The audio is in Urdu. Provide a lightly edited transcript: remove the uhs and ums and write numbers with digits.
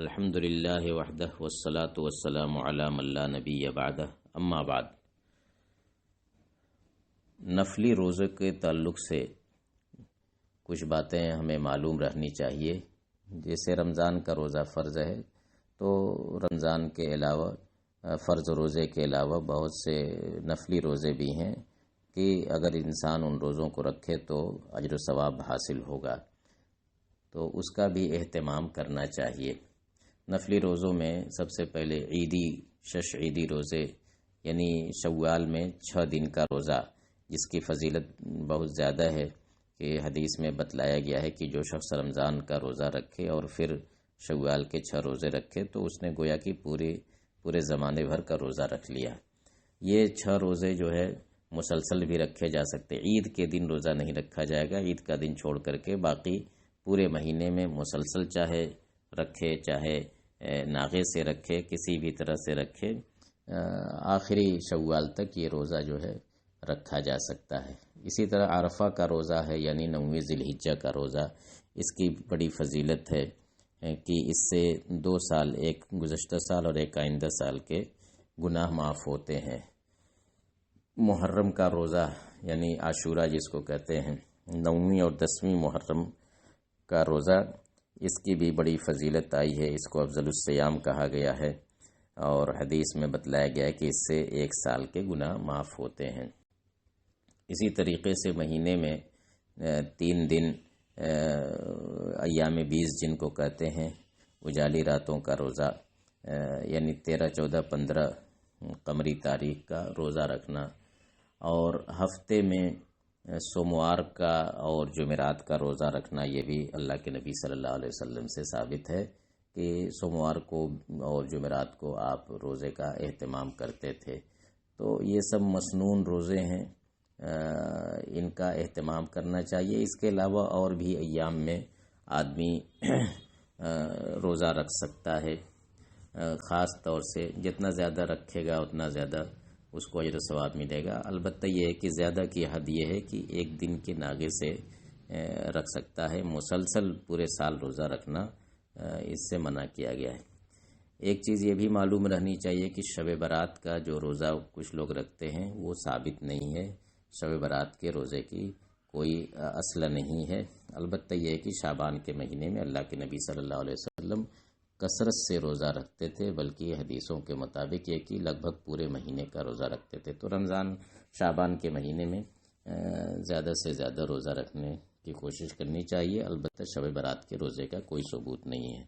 الحمد للہ وحدہ والصلاة والسلام علی من لا نبی بعدہ اما بعد۔ نفلی روزے کے تعلق سے کچھ باتیں ہمیں معلوم رہنی چاہیے۔ جیسے رمضان کا روزہ فرض ہے تو رمضان کے علاوہ فرض روزے کے علاوہ بہت سے نفلی روزے بھی ہیں کہ اگر انسان ان روزوں کو رکھے تو اجر و ثواب حاصل ہوگا، تو اس کا بھی اہتمام کرنا چاہیے۔ نفلی روزوں میں سب سے پہلے عیدی روزے یعنی شوال میں 6 دن کا روزہ، جس کی فضیلت بہت زیادہ ہے کہ حدیث میں بتلایا گیا ہے کہ جو شخص رمضان کا روزہ رکھے اور پھر شوال کے 6 روزے رکھے تو اس نے گویا کہ پورے زمانے بھر کا روزہ رکھ لیا۔ یہ 6 روزے جو ہے مسلسل بھی رکھے جا سکتے، عید کے دن روزہ نہیں رکھا جائے گا، عید کا دن چھوڑ کر کے باقی پورے مہینے میں مسلسل چاہے رکھے چاہے ناغے سے رکھے، کسی بھی طرح سے رکھے، آخری شوال تک یہ روزہ جو ہے رکھا جا سکتا ہے۔ اسی طرح عرفہ کا روزہ ہے یعنی 9ویں ذی الحجہ کا روزہ، اس کی بڑی فضیلت ہے کہ اس سے 2 سال، ایک گزشتہ سال اور ایک آئندہ سال کے گناہ معاف ہوتے ہیں۔ محرم کا روزہ یعنی عاشورہ جس کو کہتے ہیں، 9ویں اور 10ویں محرم کا روزہ، اس کی بھی بڑی فضیلت آئی ہے، اس کو افضل الصیام کہا گیا ہے اور حدیث میں بتلایا گیا ہے کہ اس سے 1 سال کے گناہ معاف ہوتے ہیں۔ اسی طریقے سے مہینے میں 3 دن ایام 20 جن کو کہتے ہیں، اجالی راتوں کا روزہ یعنی 13، 14، 15 قمری تاریخ کا روزہ رکھنا، اور ہفتے میں سوموار کا اور جمعرات کا روزہ رکھنا، یہ بھی اللہ کے نبی صلی اللہ علیہ وسلم سے ثابت ہے کہ سوموار کو اور جمعرات کو آپ روزے کا اہتمام کرتے تھے۔ تو یہ سب مسنون روزے ہیں، ان کا اہتمام کرنا چاہیے۔ اس کے علاوہ اور بھی ایام میں آدمی روزہ رکھ سکتا ہے، خاص طور سے جتنا زیادہ رکھے گا اتنا زیادہ اس کو اجر و ثواب ملے گا۔ البتہ یہ ہے کہ زیادہ کی حد یہ ہے کہ 1 دن کے ناغے سے رکھ سکتا ہے، مسلسل پورے سال روزہ رکھنا اس سے منع کیا گیا ہے۔ ایک چیز یہ بھی معلوم رہنی چاہیے کہ شب برات کا جو روزہ کچھ لوگ رکھتے ہیں وہ ثابت نہیں ہے، شب برات کے روزے کی کوئی اصل نہیں ہے۔ البتہ یہ ہے کہ شعبان کے مہینے میں اللہ کے نبی صلی اللہ علیہ وسلم کثرت سے روزہ رکھتے تھے، بلکہ حدیثوں کے مطابق یہ کہ لگ بھگ پورے مہینے کا روزہ رکھتے تھے۔ تو رمضان شعبان کے مہینے میں زیادہ سے زیادہ روزہ رکھنے کی کوشش کرنی چاہیے، البتہ شب برات کے روزے کا کوئی ثبوت نہیں ہے۔